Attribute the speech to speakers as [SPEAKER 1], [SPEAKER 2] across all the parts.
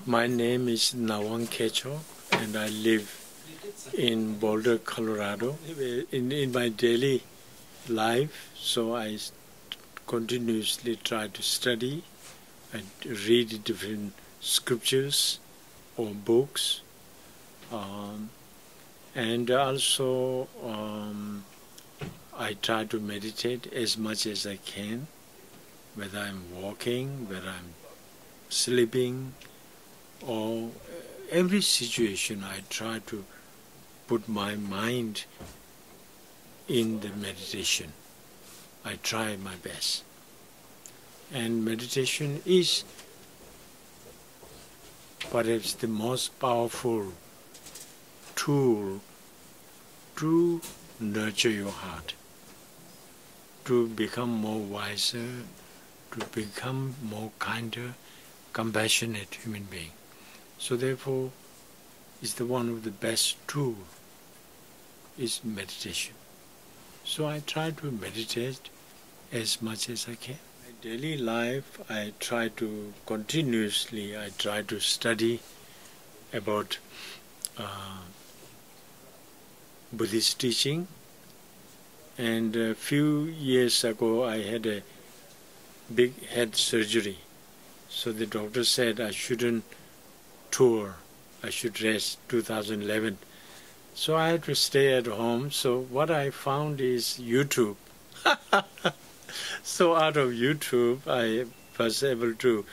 [SPEAKER 1] My name is Nawang Khechog, and I live in Boulder, Colorado. In my daily life, so I continuously try to study and read different scriptures or books, and also I try to meditate as much as I can, whether I'm walking, whether I'm sleeping, or every situation I try to put my mind in the meditation. I try my best. And meditation is perhaps the most powerful tool to nurture your heart, to become more wiser, to become more kinder, compassionate human being. So therefore, is the one of the best tool is meditation. So I try to meditate as much as I can. In my daily life, I try to continuously, I try to study about Buddhist teaching. And a few years ago, I had a big head surgery. So the doctor said I shouldn't tour, I should rest, 2011. So I had to stay at home. So what I found is YouTube. So out of YouTube, I was able to,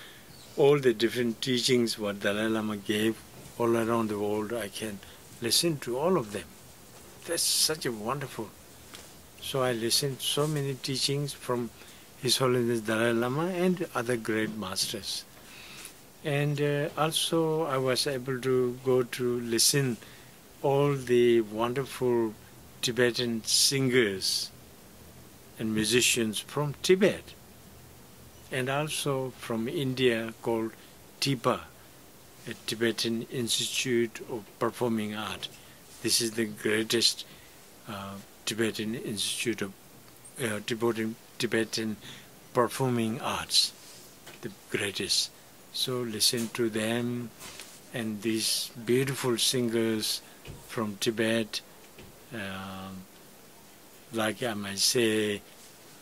[SPEAKER 1] all the different teachings what Dalai Lama gave all around the world, I can listen to all of them. That's such a wonderful. So I listened so many teachings from His Holiness Dalai Lama and other great masters. And also I was able to go to listen all the wonderful Tibetan singers and musicians from Tibet, and also from India called TIPA, a Tibetan Institute of Performing Art. This is the greatest Tibetan Institute of Tibetan Performing Arts, the greatest. So listen to them and these beautiful singers from Tibet, like I might say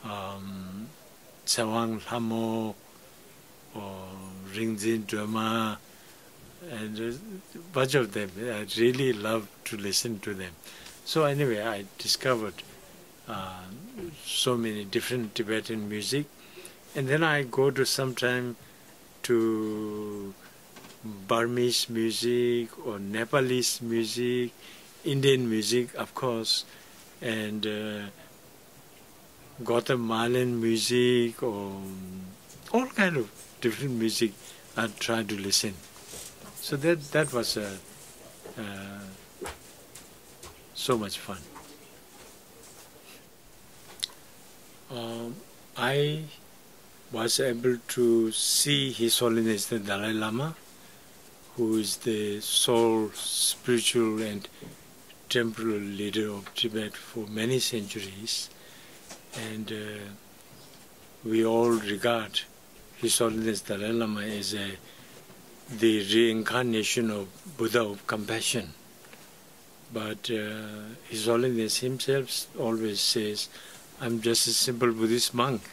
[SPEAKER 1] Yungchen Lhamo or Rinzin Drama, and a bunch of them. I really love to listen to them. So anyway, I discovered so many different Tibetan music, and then I go to sometime to Burmese music or Nepalese music, Indian music, of course, and Guatemalan music, or all kind of different music. I try to listen. So that was so much fun. I was able to see His Holiness the Dalai Lama, who is the sole spiritual and temporal leader of Tibet for many centuries, and we all regard His Holiness Dalai Lama as the reincarnation of Buddha of compassion. But His Holiness himself always says, I'm just a simple Buddhist monk.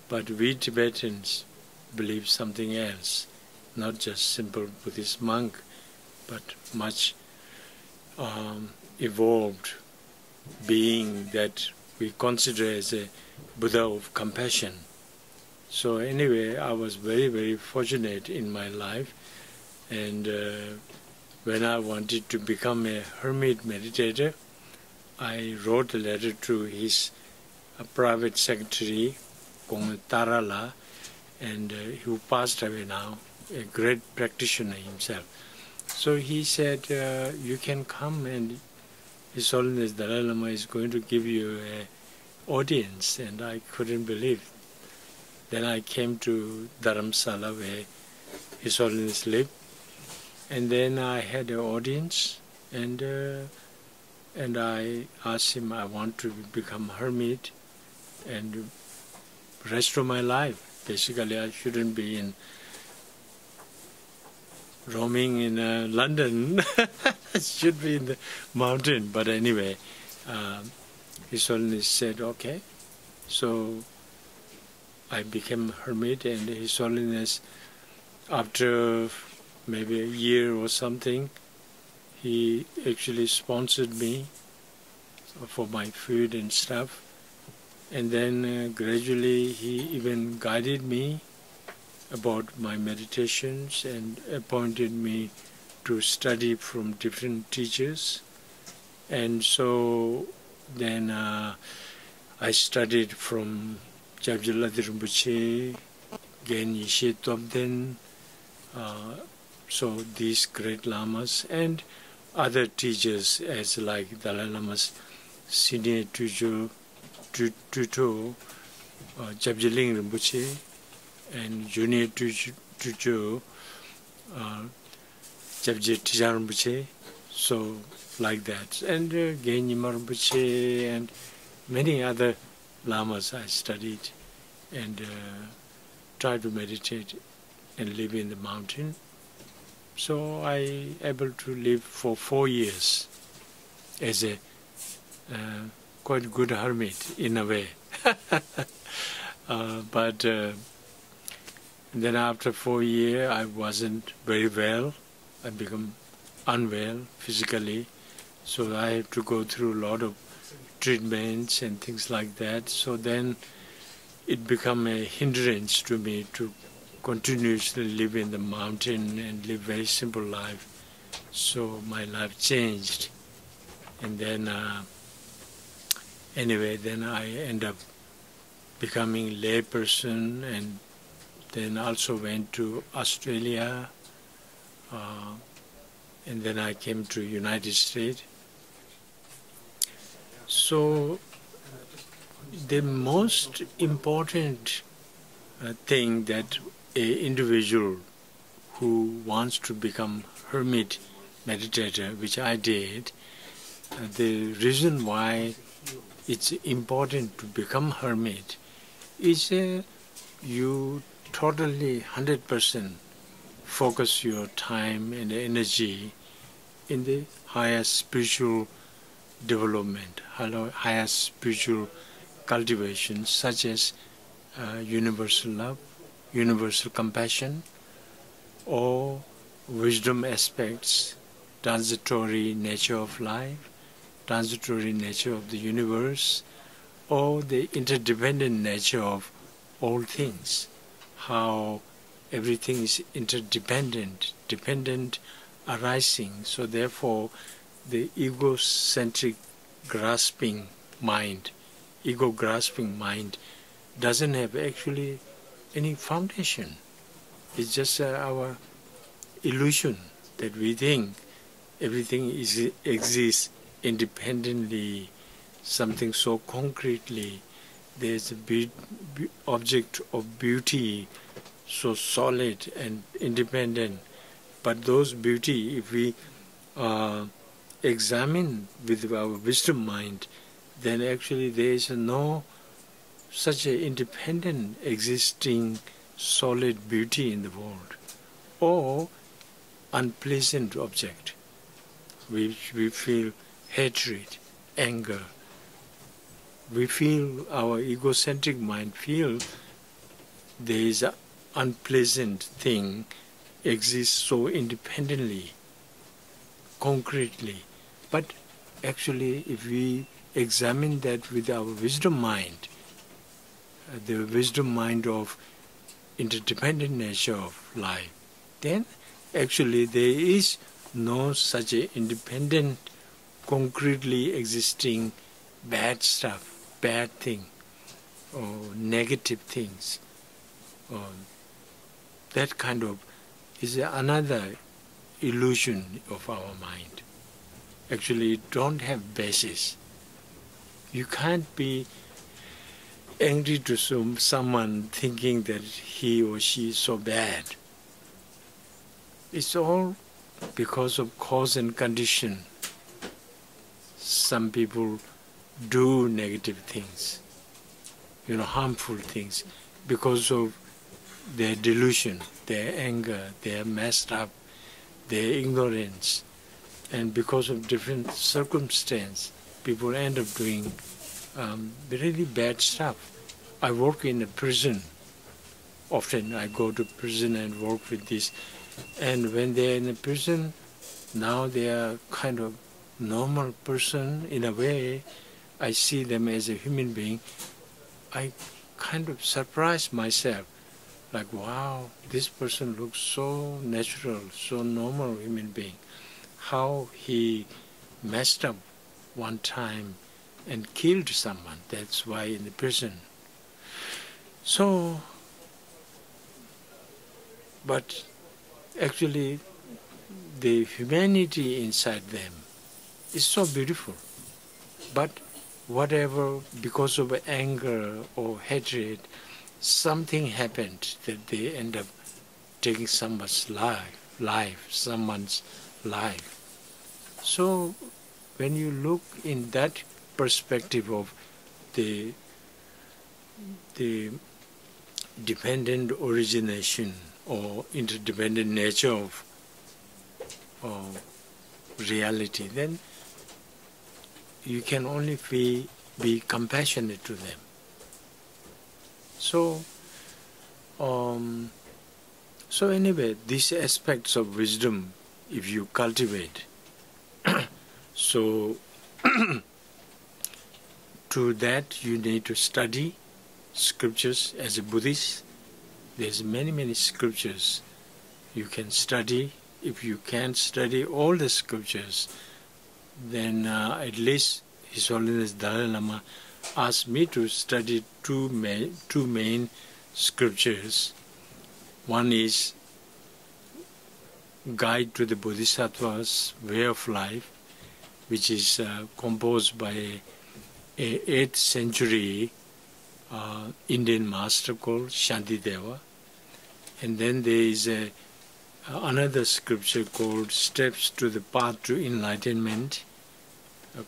[SPEAKER 1] But we Tibetans believe something else, not just simple Buddhist monk, but much evolved being that we consider as a Buddha of compassion. So anyway, I was very, very fortunate in my life, and when I wanted to become a hermit meditator, I wrote a letter to his private secretary, Kong Tarala, and who passed away now, a great practitioner himself. So he said, you can come, and His Holiness Dalai Lama is going to give you an audience, and I couldn't believe. Then I came to Dharamsala where His Holiness lived, and then I had an audience, and I asked him, I want to become hermit, and rest of my life. Basically, I shouldn't be in roaming in London. Should be in the mountain, but anyway, His Holiness said, okay. So I became hermit, and His Holiness, after maybe a year or something, he actually sponsored me for my food and stuff. And then gradually he even guided me about my meditations and appointed me to study from different teachers. And so then I studied from Jabjala Rinpoche, Gen Yishe Tobden, so these great lamas and other teachers as like Dalai Lama's senior tutor, Jabjeling Rinpoche, and junior tutor, Jabje Tijar Rinpoche, so like that. And Gen Yima Rinpoche and many other lamas I studied and tried to meditate and live in the mountain. So I able to live for 4 years as a quite good hermit in a way. But then after 4 years I wasn't very well. I became unwell physically. So I had to go through a lot of treatments and things like that. So then it became a hindrance to me to continuously live in the mountain and live very simple life. So my life changed. And then anyway, then I end up becoming lay person, and then also went to Australia, and then I came to United States. So the most important thing that an individual who wants to become hermit meditator, which I did, the reason why it's important to become hermit is you totally 100% focus your time and energy in the higher spiritual development, higher spiritual cultivation, such as universal love, universal compassion, or wisdom aspects, transitory nature of life, transitory nature of the universe, or the interdependent nature of all things, how everything is interdependent, dependent arising. So therefore the egocentric grasping mind, ego grasping mind doesn't have actually any foundation. It's just our illusion that we think everything exists independently, something so concretely. There's a object of beauty so solid and independent. But those beauty, if we examine with our wisdom mind, then actually there is no such an independent existing solid beauty in the world, or unpleasant object which we feel hatred, anger. We feel, our egocentric mind feel there is an unpleasant thing exists so independently, concretely. But actually if we examine that with our wisdom mind, the wisdom mind of interdependent nature of life, then actually there is no such a independent, concretely existing bad stuff, bad thing, or negative things. Or that kind of is another illusion of our mind. Actually, it don't have basis. You can't be angry to someone thinking that he or she is so bad. It's all because of cause and condition. Some people do negative things, harmful things, because of their delusion, their anger, their messed up their ignorance. And because of different circumstances, people end up doing really bad stuff. I work in a prison. Often I go to prison and work with this. And when they're in a prison, now they are kind of normal person in a way. I see them as a human being. I kind of surprise myself. Like, wow, this person looks so natural, so normal human being. How he messed up one time and killed someone. That's why in the prison. So, but actually the humanity inside them is so beautiful. But whatever, because of anger or hatred, something happened that they end up taking someone's life. So when you look in that perspective of the dependent origination or interdependent nature of reality, then you can only be compassionate to them. So, so anyway, these aspects of wisdom, if you cultivate, so to that you need to study scriptures. As a Buddhist, there's many scriptures you can study. If you can't study all the scriptures, then at least His Holiness Dalai Lama asked me to study two main scriptures. One is Guide to the Bodhisattva's Way of Life, which is composed by a 8th century Indian master called Shantideva. And then there is another scripture called Steps to the Path to Enlightenment,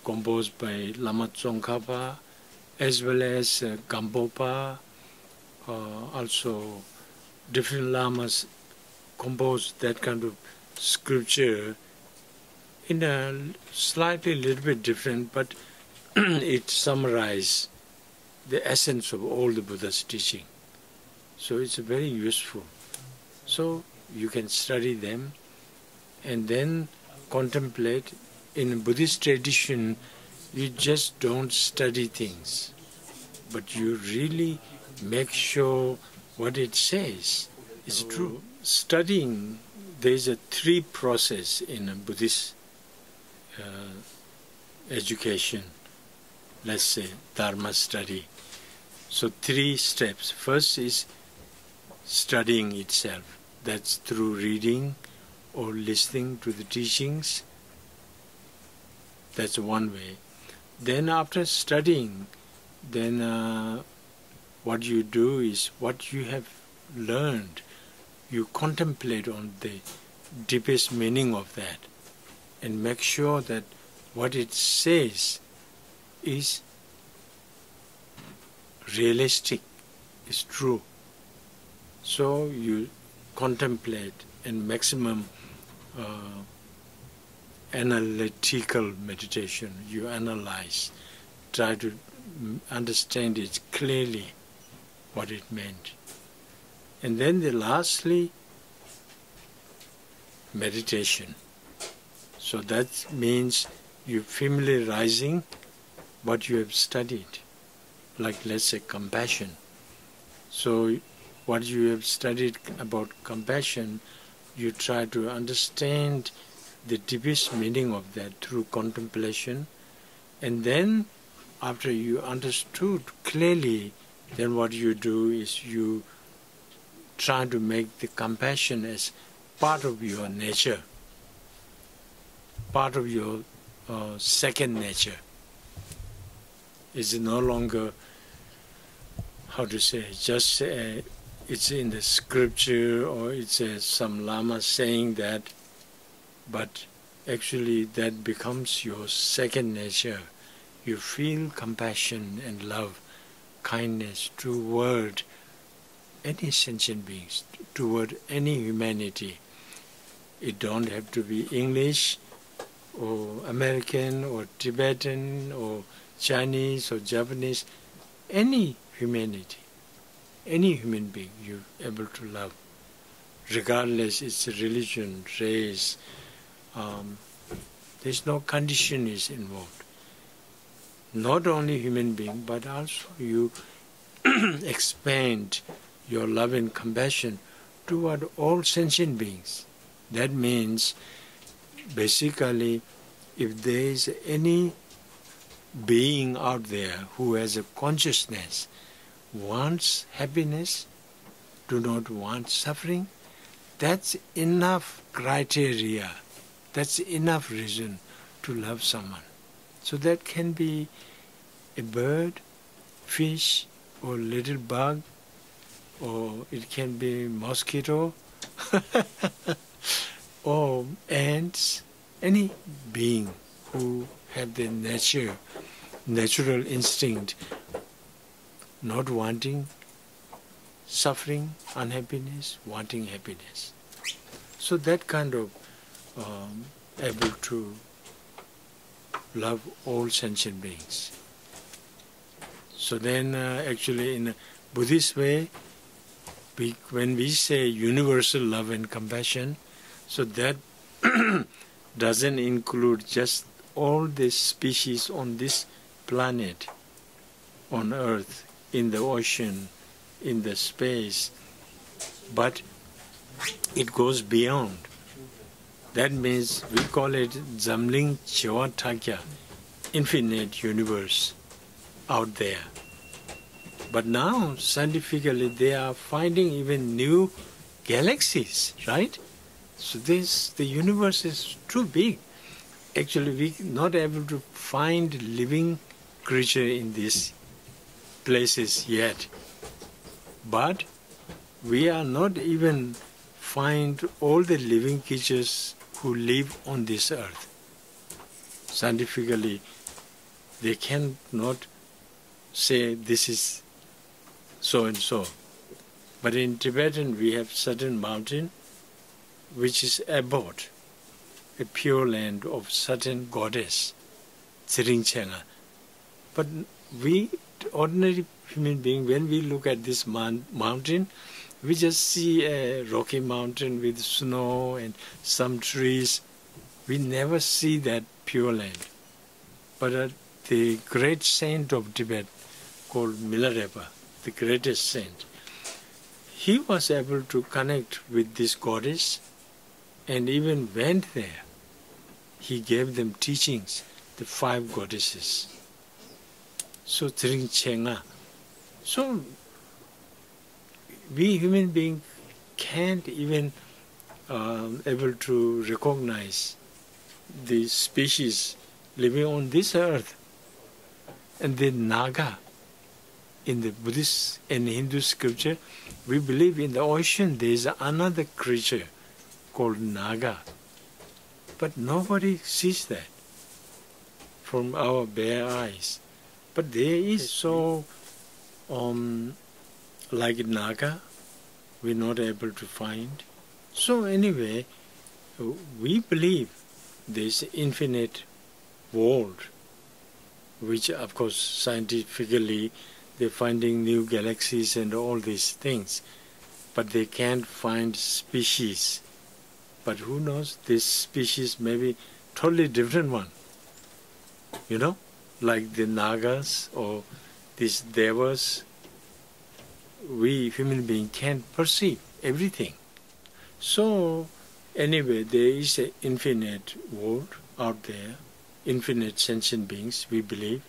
[SPEAKER 1] composed by Lama Tsongkhapa, as well as Gompo, also different lamas composed that kind of scripture in a slightly little bit different, but it summarizes the essence of all the Buddha's teaching. So it's very useful. So you can study them and then contemplate. In Buddhist tradition, you just don't study things, but you really make sure what it says is true. Studying, there is a 3 process in a Buddhist education, let's say Dharma study. So 3 steps. First is studying itself. That's through reading or listening to the teachings. That's one way. Then after studying, then what you do is what you have learned, you contemplate on the deepest meaning of that and make sure that what it says is realistic, is true. So you contemplate in maximum analytical meditation. You analyze, try to understand it clearly what it meant. And then lastly, meditation. So that means you familiarizing what you have studied, like let's say compassion. So what you have studied about compassion, you try to understand the deepest meaning of that through contemplation, and then after you understood clearly, then what you do is you try to make the compassion as part of your nature, part of your second nature. It's no longer, how to say, just it's in the scripture or it's some Lama saying that, but actually that becomes your second nature. You feel compassion and love, kindness toward any sentient beings, toward any humanity. It don't have to be English or American or Tibetan or Chinese or Japanese. Any humanity, any human being you're able to love, regardless its religion, race. There's no condition is involved. Not only human being, but also you expand your love and compassion toward all sentient beings. That means, basically, if there is any being out there who has a consciousness, wants happiness, do not want suffering, that's enough criteria, that's enough reason to love someone. So that can be a bird, fish, or little bug, or it can be mosquito, or ants, any being who have the natural instinct, not wanting suffering, unhappiness, wanting happiness. So that kind of able to love all sentient beings. So then actually in a Buddhist way, when we say universal love and compassion, so that doesn't include just all the species on this planet, on earth, in the ocean, in the space, but it goes beyond. That means we call it Zamling Chewatakya, infinite universe out there. But now, scientifically, they are finding even new galaxies, right? So the universe is too big. Actually, we're not able to find living creature in these places yet. But we are not even find all the living creatures who live on this earth. Scientifically, they cannot say this is so and so. But in Tibetan, we have certain mountain which is abode, a pure land of certain goddess, Tsiringchenga. But we, ordinary human being, when we look at this mountain, we just see a rocky mountain with snow and some trees. We never see that pure land. But the great saint of Tibet, called Milarepa, the greatest saint, he was able to connect with this goddess and even went there. He gave them teachings, the 5 goddesses. So Tsiringchenga. So we human beings can't even able to recognize the species living on this earth. And the Naga, in the Buddhist and Hindu scripture, we believe in the ocean there is another creature called Naga. But nobody sees that from our bare eyes. But there is so, like Naga, we're not able to find. So anyway, we believe there's infinite world, which of course scientifically they're finding new galaxies and all these things, but they can't find species. But who knows, this species may be totally different one. You know, like the Nagas or these Devas, we human beings can't perceive everything. So anyway, there is an infinite world out there, infinite sentient beings, we believe.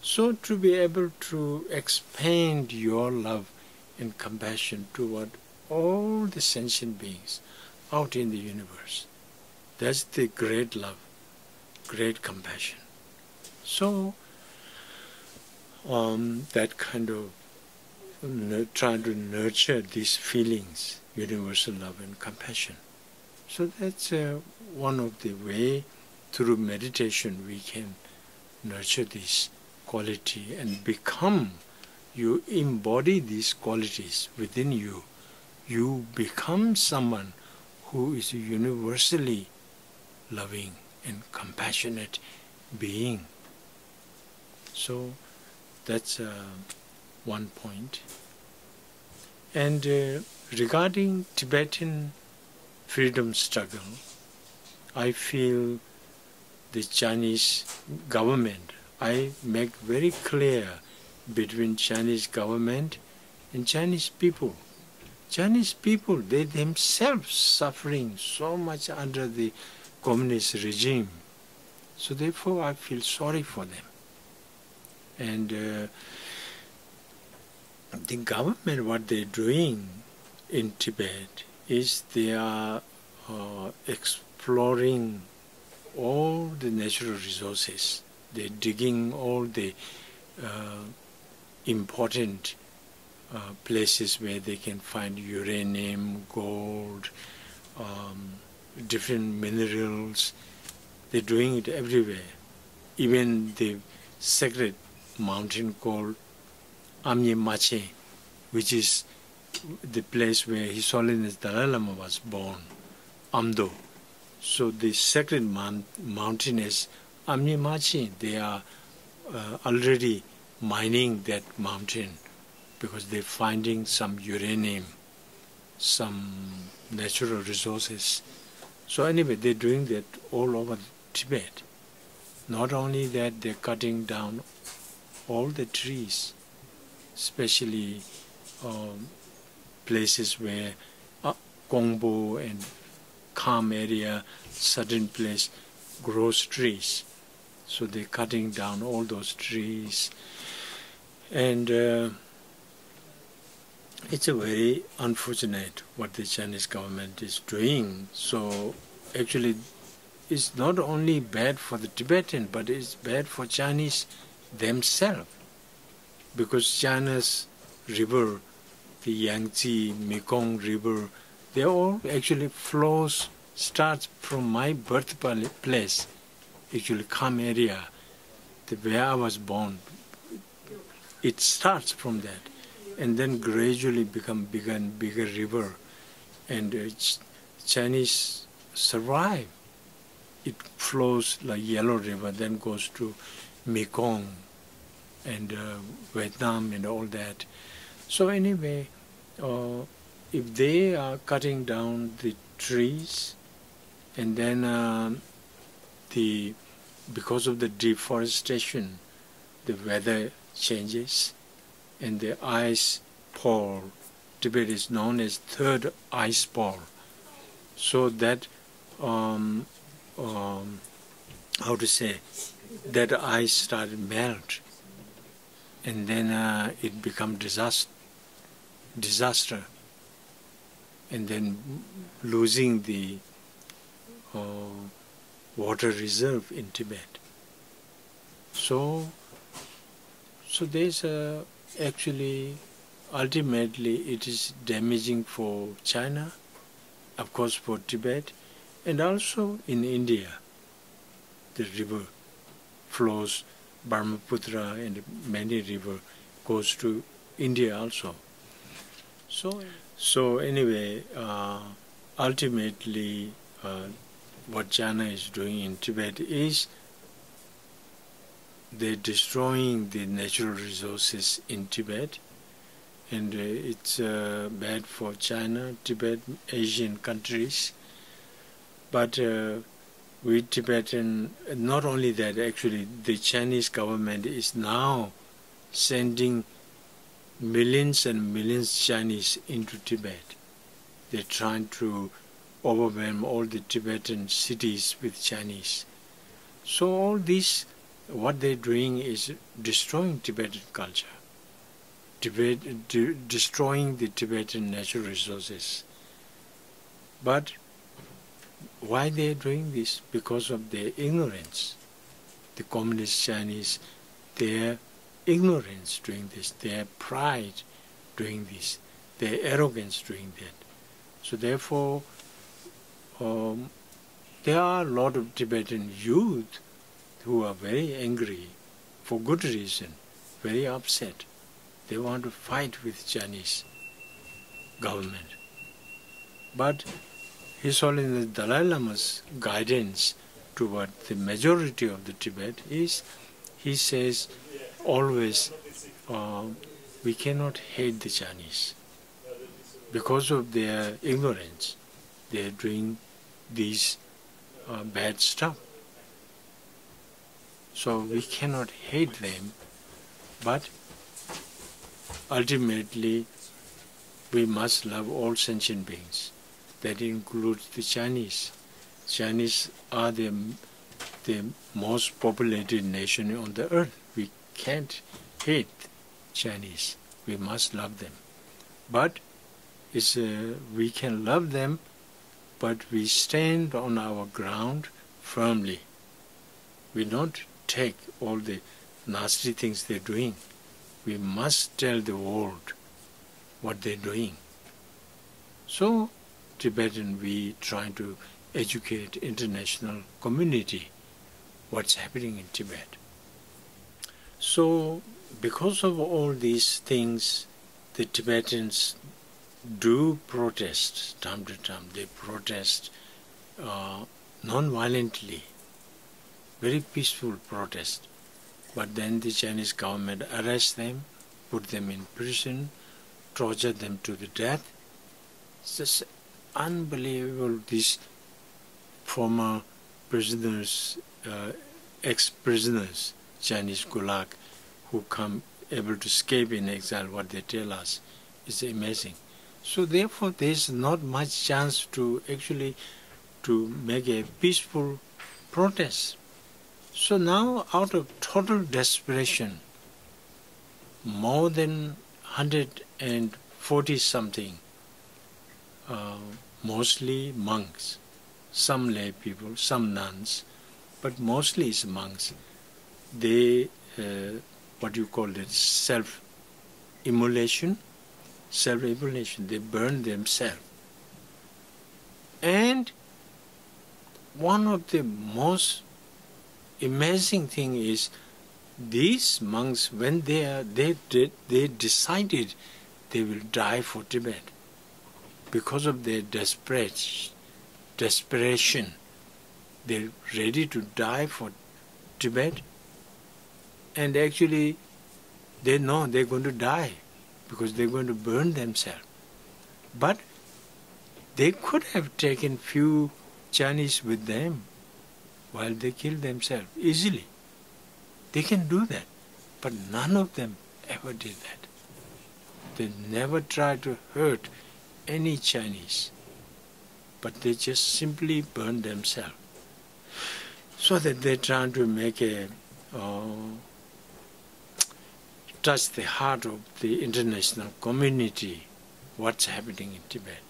[SPEAKER 1] So to be able to expand your love and compassion toward all the sentient beings out in the universe, that's the great love, great compassion. So that kind of trying to nurture these feelings, universal love and compassion. So that's one of the way through meditation we can nurture this quality and become, you embody these qualities within you. You become someone who is a universally loving and compassionate being. So that's one point. And regarding Tibetan freedom struggle, I feel the Chinese government, I make very clear between Chinese government and Chinese people. Chinese people, they themselves suffering so much under the communist regime. So therefore I feel sorry for them. And the government, what they're doing in Tibet is they are exploring all the natural resources. They're digging all the important places where they can find uranium, gold, different minerals. They're doing it everywhere. Even the sacred mountain called Amchok, which is the place where His Holiness Dalai Lama was born, Amdo. So the sacred mountain is Amchok. They are already mining that mountain because they're finding some uranium, some natural resources. So anyway, they're doing that all over Tibet. Not only that, they're cutting down all the trees, especially places where Gompo and calm area, certain place grows trees. So they're cutting down all those trees. And it's a very unfortunate what the Chinese government is doing. So actually it's not only bad for the Tibetan, but it's bad for Chinese themselves. Because China's river, the Yangtze, Mekong River, they all actually flows, starts from my birthplace, actually Kham area, where I was born. It starts from that, and then gradually become bigger and bigger river, and Chinese survive. It flows like Yellow River, then goes to Mekong and Vietnam and all that. So anyway, if they are cutting down the trees, and then because of the deforestation, the weather changes, and the ice pole, Tibet is known as third ice pole. So that, how to say, that ice started melt, and then it become disaster, and then losing the water reserve in Tibet. So there's actually, ultimately it is damaging for China, of course for Tibet, and also in India. The river flows, Brahmaputra and many river goes to India also. So anyway, ultimately what China is doing in Tibet is they're destroying the natural resources in Tibet, and it's bad for China, Tibet, Asian countries. But we Tibetan, not only that, actually the Chinese government is now sending millions and millions Chinese into Tibet. They're trying to overwhelm all the Tibetan cities with Chinese. So all this, what they're doing is destroying Tibetan culture, destroying the Tibetan natural resources. But why they're doing this? Because of their ignorance. The communist Chinese, their ignorance doing this, their pride doing this, their arrogance doing that. So therefore, there are a lot of Tibetan youth who are very angry, for good reason, very upset. They want to fight with Chinese government. But His Holiness Dalai Lama's guidance toward the majority of the Tibet is, he says always, we cannot hate the Chinese because of their ignorance. They are doing these bad stuff. So we cannot hate them, but ultimately we must love all sentient beings. That includes the Chinese. Chinese are the most populated nation on the earth. We can't hate Chinese. We must love them. But we can love them, but we stand on our ground firmly. We don't take all the nasty things they're doing. We must tell the world what they're doing. So, Tibetan, we try to educate international community what's happening in Tibet. So, because of all these things, the Tibetans do protest time to time. They protest non-violently, very peaceful protest. But then the Chinese government arrests them, put them in prison, torture them to the death. It's just unbelievable. These former prisoners, ex-prisoners, Chinese Gulag, who come able to escape in exile, what they tell us is amazing. So therefore there is not much chance to actually to make a peaceful protest. So now, out of total desperation, more than 140 something, mostly monks, some lay people, some nuns, but mostly it's monks. They, what you call it, self-immolation, they burn themselves. And one of the most amazing thing is these monks, when they decided they will die for Tibet because of their desperation. They're ready to die for Tibet, and actually they know they're going to die because they're going to burn themselves. But they could have taken few Chinese with them while they kill themselves easily. They can do that, but none of them ever did that. They never tried to hurt any Chinese, but they just simply burned themselves. So that they're trying to make touch the heart of the international community, what's happening in Tibet.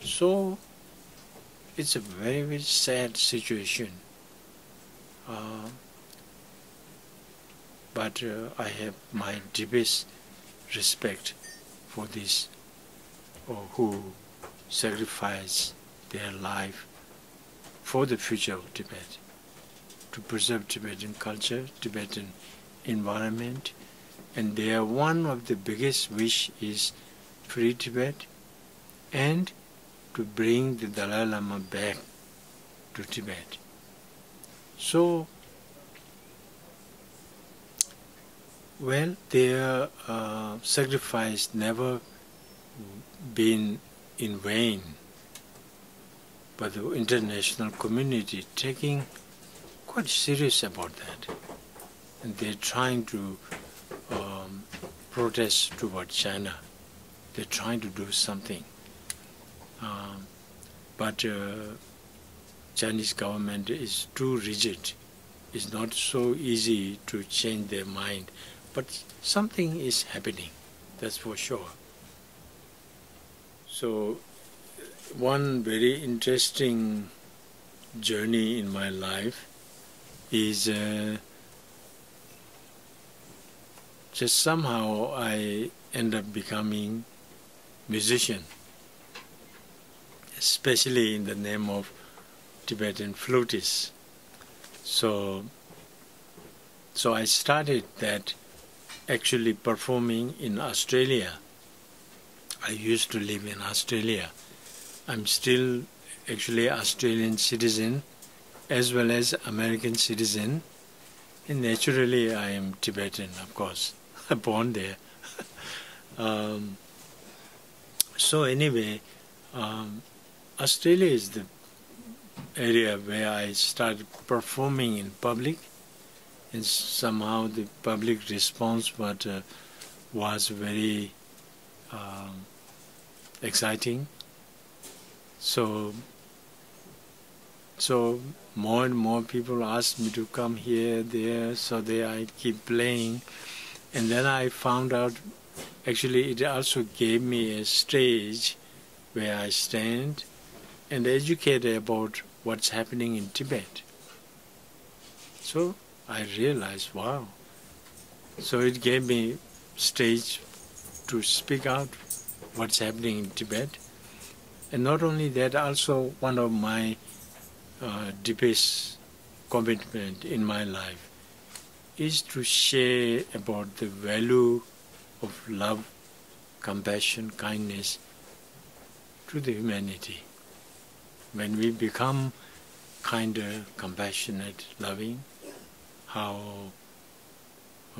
[SPEAKER 1] So it's a very, very sad situation. But I have my deepest respect for these who sacrifice their life for the future of Tibet, to preserve Tibetan culture, Tibetan environment, and their one of the biggest wish is free Tibet and to bring the Dalai Lama back to Tibet. So, well, their sacrifice never been in vain, but the international community taking quite serious about that, and they're trying to protest toward China. They're trying to do something, but Chinese government is too rigid. It's not so easy to change their mind, but something is happening, that's for sure. So one very interesting journey in my life is just somehow I end up becoming musician, especially in the name of Tibetan flutist. So I started that actually performing in Australia. I used to live in Australia, I'm still actually Australian citizen as well as American citizen. And naturally, I am Tibetan, of course, born there. So anyway, Australia is the area where I started performing in public, and somehow the public response was very exciting. So more and more people asked me to come here, there, so there I keep playing. And then I found out, actually it also gave me a stage where I stand and educate about what's happening in Tibet. So I realized, wow. So it gave me stage to speak out what's happening in Tibet. And not only that, also one of my deepest commitment in my life is to share about the value of love, compassion, kindness to the humanity. When we become kinder, compassionate, loving, how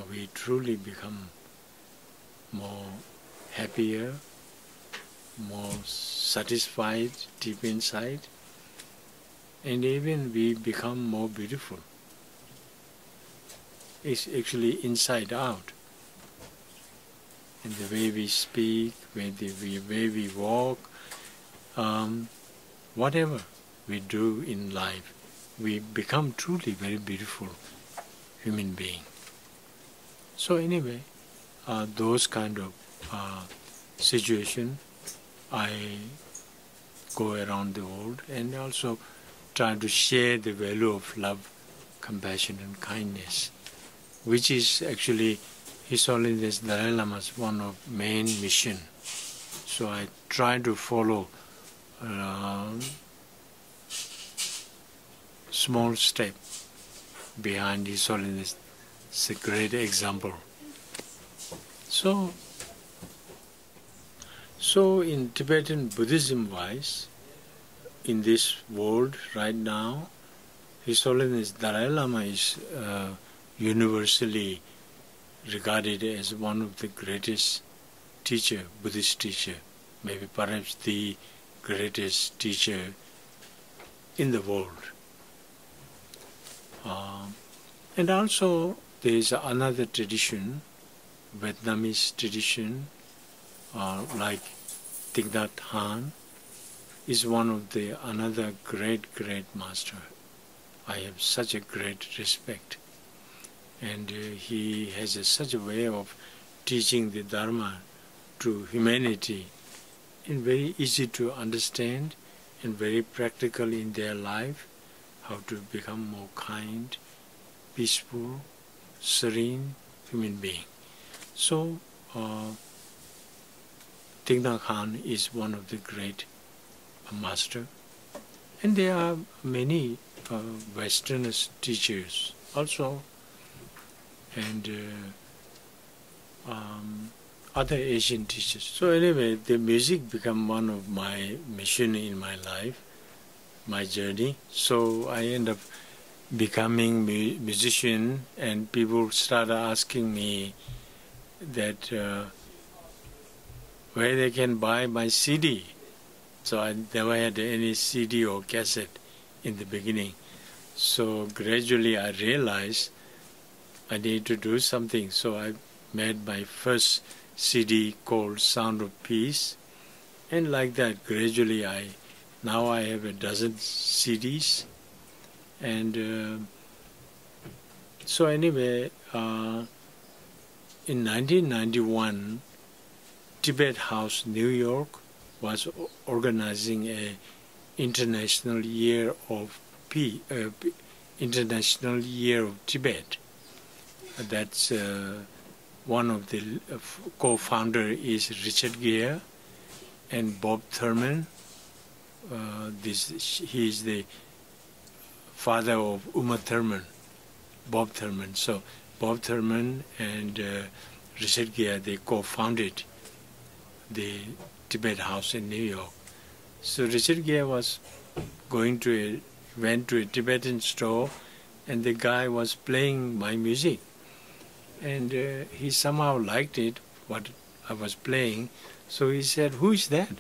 [SPEAKER 1] we truly become more happier, more satisfied deep inside, and even we become more beautiful. It's actually inside out. And the way we speak, the way we walk, whatever we do in life, we become truly very beautiful human being. So anyway, those kind of situation, I go around the world and also try to share the value of love, compassion and kindness, which is actually His Holiness Dalai Lama's one of main mission. So I try to follow small step behind His Holiness. It's a great example. So in Tibetan Buddhism wise, in this world right now, His Holiness Dalai Lama is universally regarded as one of the greatest teacher, Buddhist teacher, maybe perhaps the greatest teacher in the world. And also there is another tradition, Vietnamese tradition, like Thich Nhat Hanh, is one of the another great master. I have such a great respect, and he has such a way of teaching the Dharma to humanity, and very easy to understand and very practical in their life, how to become more kind, peaceful, serene human being. So Thich Nhat Hanh is one of the great master, and there are many Western teachers also, and other Asian teachers. So anyway, the music become one of my mission in my life, my journey. So I end up becoming musician, and people started asking me that where they can buy my CD. So I never had any CD or cassette in the beginning. So gradually I realized I need to do something. So I made my first CD called Sound of Peace. And like that, gradually now I have a dozen CDs. And so anyway, in 1991, Tibet House, New York, was organizing a International Year of International Year of Tibet. That's one of the co-founder is Richard Gere and Bob Thurman. He is the father of Uma Thurman, Bob Thurman. So Bob Thurman and Richard Gere, they co-founded the Tibet House in New York. So Richard Gere went to a Tibetan store, and the guy was playing my music, and he somehow liked it, what I was playing. So he said, "Who is that?"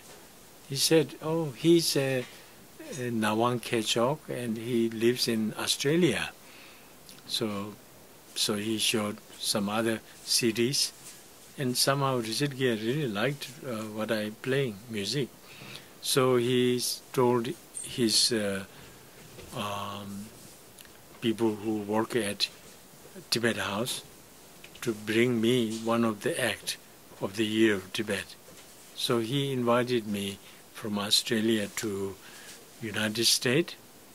[SPEAKER 1] He said, "Oh, he's Nawang Khechog, and he lives in Australia." So he showed some other CDs, and somehow Richard Gere really liked what I playing music. So he told his people who work at Tibet House to bring me one of the act of the year of Tibet. So he invited me from Australia to United States,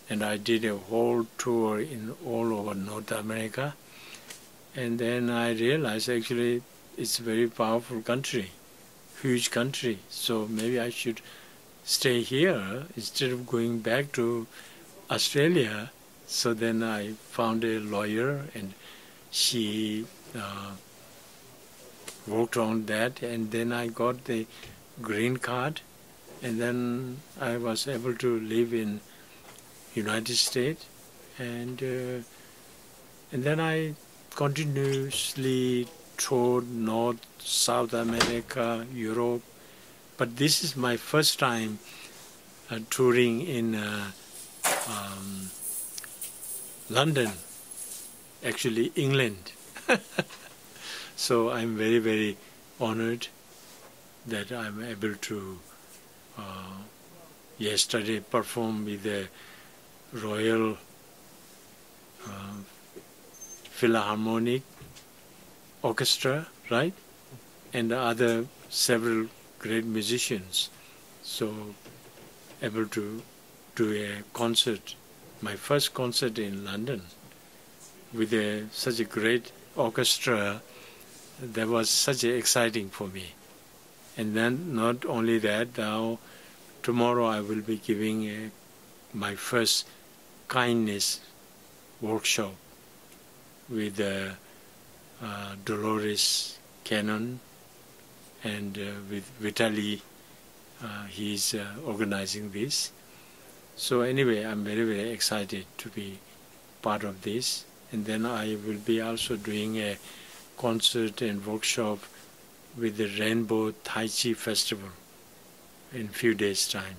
[SPEAKER 1] and I did a whole tour in all over North America. And then I realized actually it's a very powerful country, huge country. So maybe I should stay here instead of going back to Australia. So then I found a lawyer, and she worked on that, and then I got the green card, and then I was able to live in United States, and then I continuously toured North, South America, Europe. But this is my first time touring in London, actually England. So I'm very, very honored that I'm able to yesterday perform with the Royal Philharmonic Orchestra, right? And other several great musicians. So able to do a concert, my first concert in London with such a great orchestra. That was such exciting for me. And then not only that, now tomorrow I will be giving my first kindness workshop with Dolores Cannon and with Vitaly. He's organizing this. So anyway, I'm very, very excited to be part of this. And then I will be also doing a concert and workshop with the Rainbow Tai Chi Festival in a few days' time.